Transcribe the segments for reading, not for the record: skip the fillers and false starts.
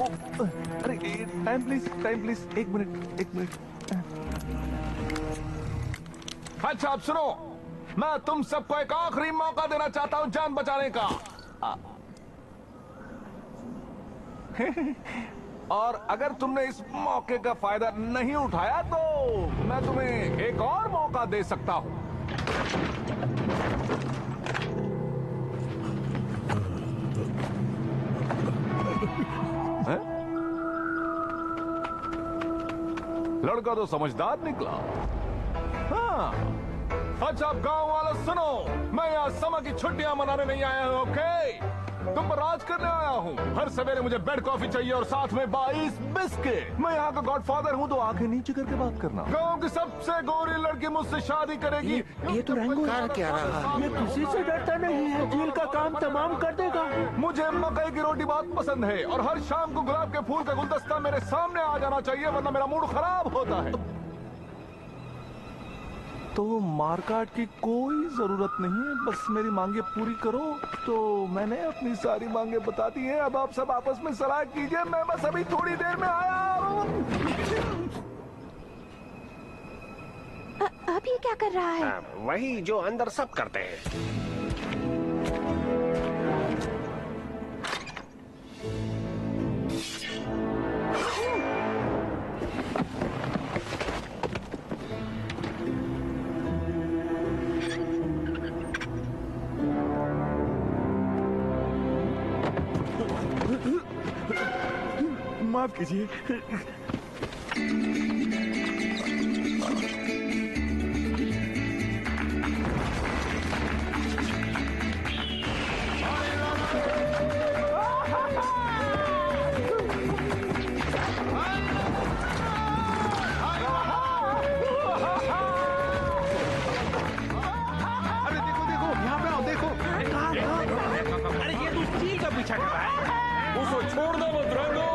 अरे time please, एक minute. अच्छा अब सुनो, मैं तुम सबको एक आखिरी मौका देना चाहता हूं जान बचाने का। और अगर तुमने इस मौके का फायदा नहीं उठाया तो मैं तुम्हें एक और मौका दे सकता हूं। लड़का तो समझदार निकला। हाँ, अच्छा अब गांव वालों सुनो, मैं यहाँ समर की छुट्टियां मनाने नहीं आया हूँ, ओके? तुम पर राज करने आया हूँ। हर सवेरे मुझे बेड कॉफी चाहिए और साथ में 22 बिस्किट। मैं यहाँ का गॉडफादर हूँ, तो आंखें नीचे करके बात करना। गांव की सबसे गोरी लड़की मुझसे शादी करेगी। ये तो रंगू कर क्या रहा है? ये किसी से डरता नहीं है, जेल का काम तमाम कर देगा। मुझे मकई की रोटी बहुत पसंद है और हर शाम को गुलाब के फूल का गुलदस्ता मेरे सामने आ जाना चाहिए, वरना मेरा मूड खराब होता है। तो मारकाट की कोई जरूरत नहीं है, बस मेरी मांगे पूरी करो। तो मैंने अपनी सारी मांगे बता दी है, अब आप सब आपस में सलाह कीजिए, मैं बस अभी थोड़ी देर में आया हूँ। अब ये क्या कर रहा है? वही जो अंदर सब करते हैं। माफ कीजिए। अरे देखो यहाँ पे आओ, देखो। अरे ये तो स्टील का पीछा कर रहा है। उसको छोड़ दो मत रंगो।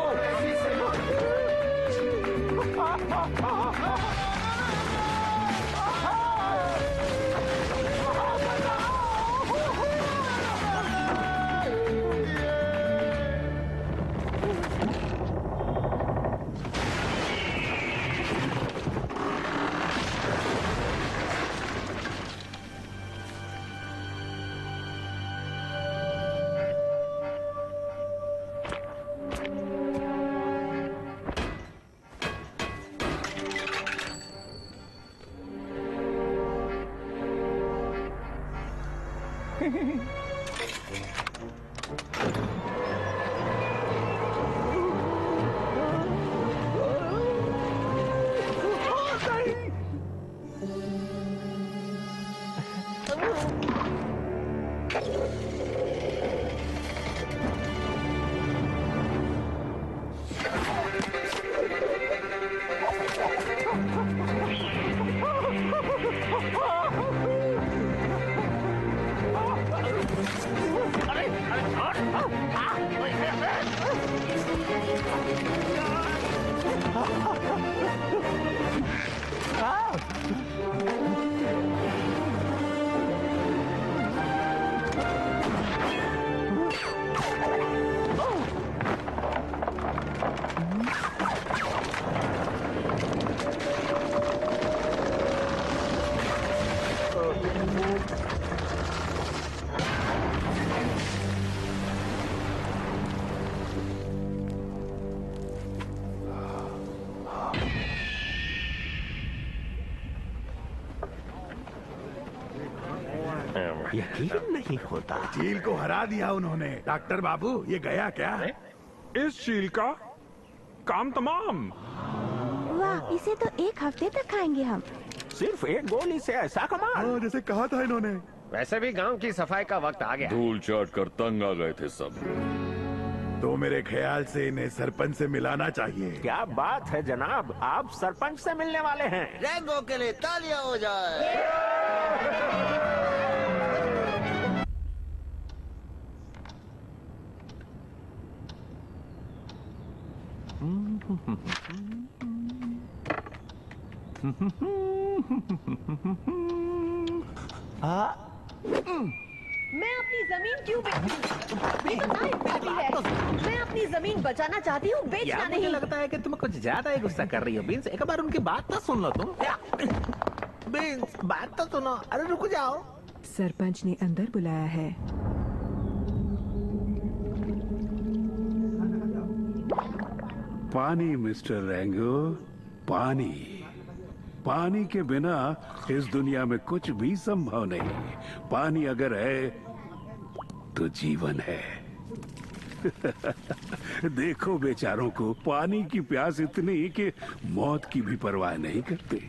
यकीन नहीं होता। चील को हरा दिया उन्होंने। डॉक्टर बाबू ये गया क्या? इस चील का काम तमाम। वाह, इसे तो 1 हफ्ते तक खाएंगे हम। सिर्फ एक गोली से ऐसा कमाल। जैसे कहा था इन्होंने। वैसे भी गांव की सफाई का वक्त आ गया। धूल चाट कर तंग आ गए थे सब। तो मेरे ख्याल से इन्हें सरपंच से मिलाना चाहिए। क्या बात है जनाब, आप सरपंच से मिलने वाले हैं। रैंगो के लिए तालियां हो जाए। मैं अपनी जमीन क्यों बेचूं? ये तो नाइंसाफी है। मैं अपनी जमीन बचाना चाहती हूँ, बेचना यार मुझे नहीं। लगता है कि तुम कुछ ज्यादा ही गुस्सा कर रही हो बीन्स। एक बार उनकी बात तो सुन लो तुम। बीन्स बात तो सुनो। अरे रुक जाओ। सरपंच ने अंदर बुलाया है। पानी मिस्टर रैंगो, पानी। पानी के बिना इस दुनिया में कुछ भी संभव नहीं। पानी अगर है तो जीवन है। देखो बेचारों को पानी की प्यास इतनी कि मौत की भी परवाह नहीं करते।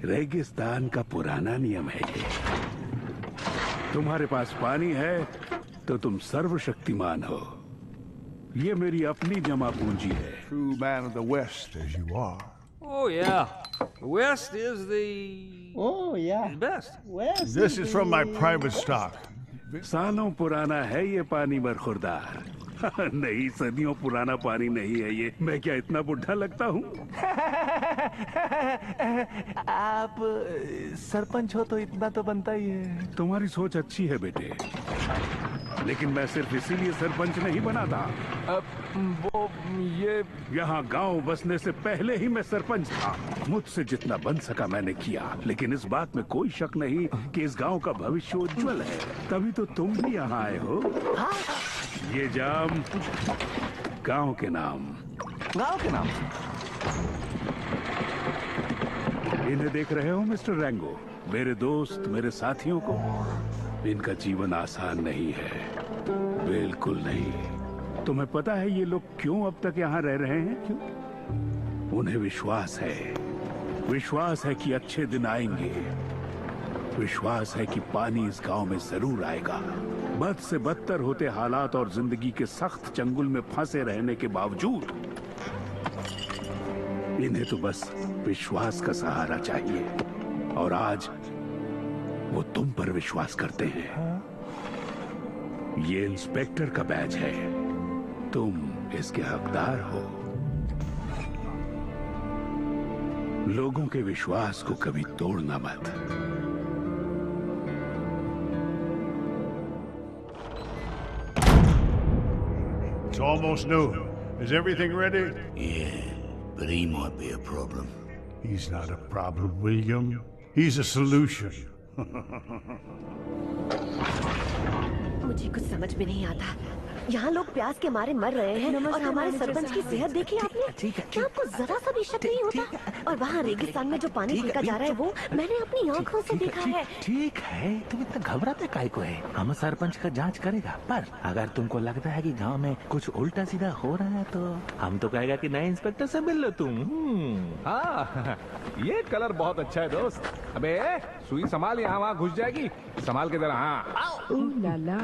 रेगिस्तान का पुराना नियम है ये। तुम्हारे पास पानी है तो तुम सर्वशक्तिमान हो। ये मेरी अपनी जमा पूंजी है। True man of the West, as you are. Oh yeah, West is the best. This is from my private stock. सालों पुराना है ये पानी बरखुरदार। नहीं, सदियों पुराना पानी नहीं है ये। मैं क्या इतना बुढ़ा लगता हूँ? आप सरपंच हो तो इतना तो बनता ही है। तुम्हारी सोच अच्छी है बेटे, लेकिन मैं सिर्फ इसीलिए सरपंच नहीं बना था। वो ये यहाँ गांव बसने से पहले ही मैं सरपंच था। मुझसे जितना बन सका मैंने किया, लेकिन इस बात में कोई शक नहीं कि इस गांव का भविष्य उज्जवल है। तभी तो तुम भी यहाँ आए हो। ये जाम गांव के नाम। गांव के नाम? इन्हें देख रहे हो मिस्टर रैंगो, मेरे दोस्त, मेरे साथियों को? इनका जीवन आसान नहीं है, बिल्कुल नहीं। तुम्हें पता है ये लोग क्यों अब तक यहाँ रह रहे हैं? क्यों? उन्हें विश्वास है कि अच्छे दिन आएंगे। विश्वास है कि पानी इस गांव में जरूर आएगा। बद से बदतर होते हालात और जिंदगी के सख्त चंगुल में फंसे रहने के बावजूद इन्हें तो बस विश्वास का सहारा चाहिए। और आज वो तुम पर विश्वास करते हैं। ये इंस्पेक्टर का बैज है, तुम इसके हकदार हो। लोगों के विश्वास को कभी तोड़ना मत। It's almost noon. Is everything ready? Yeah, but he might be a problem. He's not a problem, William. He's a solution. मुझे कुछ समझ में नहीं आता। यहाँ लोग प्यास के मारे मर रहे हैं और हमारे सरपंच की सेहत देखी आपने? क्या आपको जरा सा भी शक नहीं होता? और वहाँ रेगिस्तान में जो पानी फेंका जा रहा है वो मैंने अपनी आंखों से देखा है। ठीक है, तुम इतना घबराते काहे को है? हम सरपंच का जांच करेगा, पर अगर तुमको लगता है कि गांव में कुछ उल्टा सीधा हो रहा है तो हम तो कहेगा कि नए इंस्पेक्टर से मिल लो तुम। हाँ, ये कलर बहुत अच्छा है दोस्त। अबे सुई संभाल, यहाँ वहाँ घुस जाएगी। संभाल के जरा। हाँ लाला,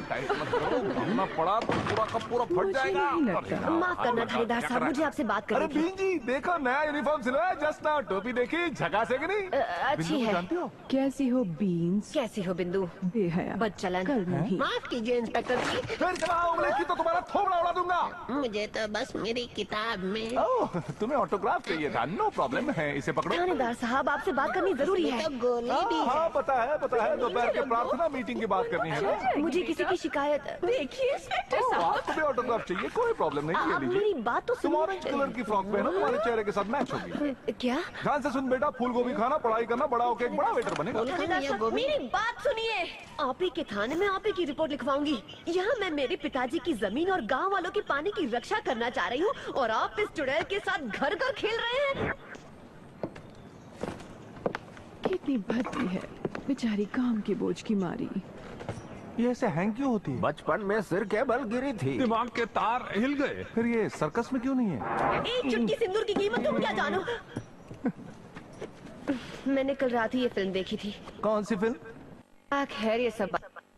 टाइट मत करो, घूमना पड़ा तो पूरा का पूरा फट जाएगा। माफ करना थानेदार साहब, मुझे आपसे बात अरे करनी थी। बीन जी, देखो नया यूनिफॉर्म सिलवाया जस्ट नाउ। टोपी देखी, झकास है कि नहीं? अच्छी बिंदु को है। जानती हो? कैसी हो बीन्स? कैसी हो बिंदु? बेहया, बदचलन। कल नहीं। माफ कीजिए इंस्पेक्टर जी, फिर जरा उंगली की तो तुम्हारा थोबड़ा उड़ा दूंगा। मुझे तो बस मेरी किताब में। ओह, तुम्हें ऑटोग्राफ चाहिए था? नो प्रॉब्लम है, इसे पकड़ो। थानेदार साहब, आपसे बात करनी जरूरी है। हाँ, पता है दोपहर के प्रार्थना मीटिंग की बात करनी है ना? मुझे किसी की शिकायत। देखिए इंस्पेक्टर साहब, आपको भी ऑटोग्राफ चाहिए? कोई प्रॉब्लम नहीं, आप ले मेरी लीजिए। बात तो तुम सुनो। ऑरेंज कलर की फ्रॉक पहनो, तुम्हारे चेहरे के साथ मैच होगी। क्या? ध्यान से सुन बेटा, फूल गोभी खाना, पढ़ाई करना, बड़ा होके एक बड़ा वेटर बनेगा। थानेदार साहब, मेरी बात सुनिए। आप ही के थाने में आप ही की रिपोर्ट लिखवाऊंगी। यहाँ मैं मेरे पिताजी की जमीन और गांव वालों की पानी की रक्षा करना चाह रही हूँ और आप इस चुड़ैल के साथ घर घर खेल रहे हैं। कितनी भद्दी है बेचारी, काम के बोझ की मारी। ये ऐसे हैंग क्यों होती है? बचपन में सिर के बल गिरी थी, दिमाग के तार हिल गए। फिर ये सर्कस में क्यों नहीं है? एक चुटकी सिंदूर की कीमत तुम क्या जानो? मैंने कल रात ही ये फिल्म देखी थी। कौन सी फिल्म? खैर ये सब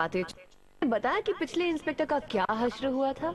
बातें बताया कि पिछले इंस्पेक्टर का क्या हश्र हुआ था।